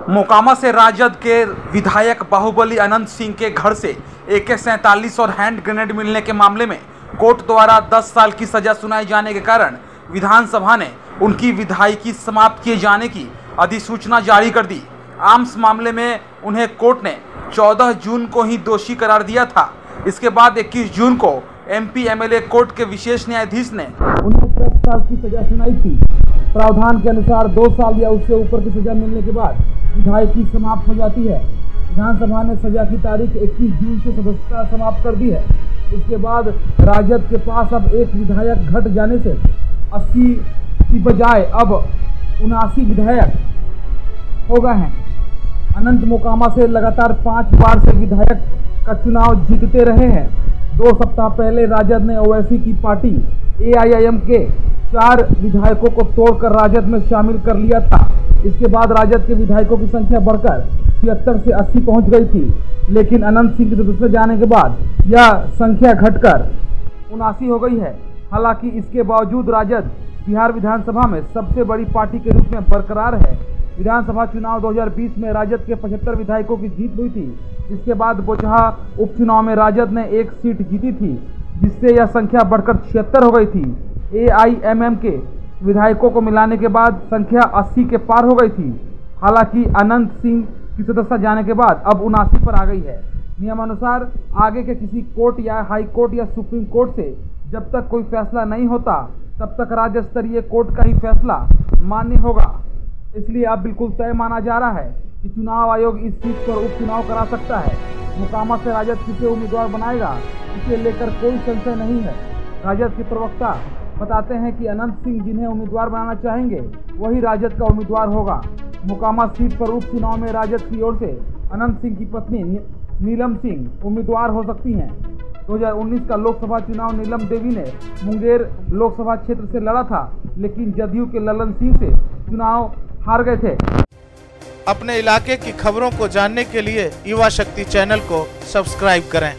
मोकामा से राजद के विधायक बाहुबली अनंत सिंह के घर से AK-47 और हैंड ग्रेनेड मिलने के मामले में कोर्ट द्वारा 10 साल की सजा सुनाए जाने के कारण विधानसभा ने उनकी विधायकी समाप्त किए जाने की अधिसूचना जारी कर दी। आर्म्स मामले में उन्हें कोर्ट ने 14 जून को ही दोषी करार दिया था। इसके बाद 21 जून को MP MLA कोर्ट के विशेष न्यायाधीश ने उन्हें 10 साल की सजा सुनाई थी। प्रावधान के अनुसार 2 साल या उससे ऊपर की सजा मिलने के बाद विधायकी समाप्त हो जाती है। विधानसभा ने सजा की तारीख 21 जून से सदस्यता समाप्त कर दी है। इसके बाद राजद के पास अब एक विधायक घट जाने से 80 की बजाय अब 79 विधायक हो गए हैं। अनंत मोकामा से लगातार 5 बार से विधायक का चुनाव जीतते रहे हैं। 2 सप्ताह पहले राजद ने ओवैसी की पार्टी AIIM के 4 विधायकों को तोड़कर राजद में शामिल कर लिया था। इसके बाद राजद के विधायकों की संख्या बढ़कर 76 से 80 पहुंच गई थी, लेकिन अनंत सिंह के सदस्य जाने के बाद यह संख्या घटकर 79 हो गई है। हालांकि इसके बावजूद राजद बिहार विधानसभा में सबसे बड़ी पार्टी के रूप में बरकरार है। विधानसभा चुनाव 2020 में राजद के 75 विधायकों की जीत हुई थी। इसके बाद बोचहा उपचुनाव में राजद ने 1 सीट जीती थी, जिससे यह संख्या बढ़कर 76 हो गई थी। AIMM के विधायकों को मिलाने के बाद संख्या 80 के पार हो गई थी। हालांकि अनंत सिंह की सदस्यता जाने के बाद अब 79 पर आ गई है। नियमानुसार आगे के किसी कोर्ट या हाई कोर्ट या सुप्रीम कोर्ट से जब तक कोई फैसला नहीं होता, तब तक राज्य स्तरीय कोर्ट का ही फैसला मान्य होगा। इसलिए अब बिल्कुल तय माना जा रहा है कि चुनाव आयोग इस सीट पर उपचुनाव करा सकता है। मोकामा से राजद किसे उम्मीदवार बनाएगा, इसे लेकर कोई संशय नहीं है। राजद के प्रवक्ता बताते हैं कि अनंत सिंह जिन्हें उम्मीदवार बनाना चाहेंगे वही राजद का उम्मीदवार होगा। मोकामा सीट पर उपचुनाव में राजद की ओर से अनंत सिंह की पत्नी नीलम सिंह उम्मीदवार हो सकती हैं। 2019 का लोकसभा चुनाव नीलम देवी ने मुंगेर लोकसभा क्षेत्र से लड़ा था, लेकिन जदयू के ललन सिंह से चुनाव हार गए थे। अपने इलाके की खबरों को जानने के लिए युवा शक्ति चैनल को सब्सक्राइब करें।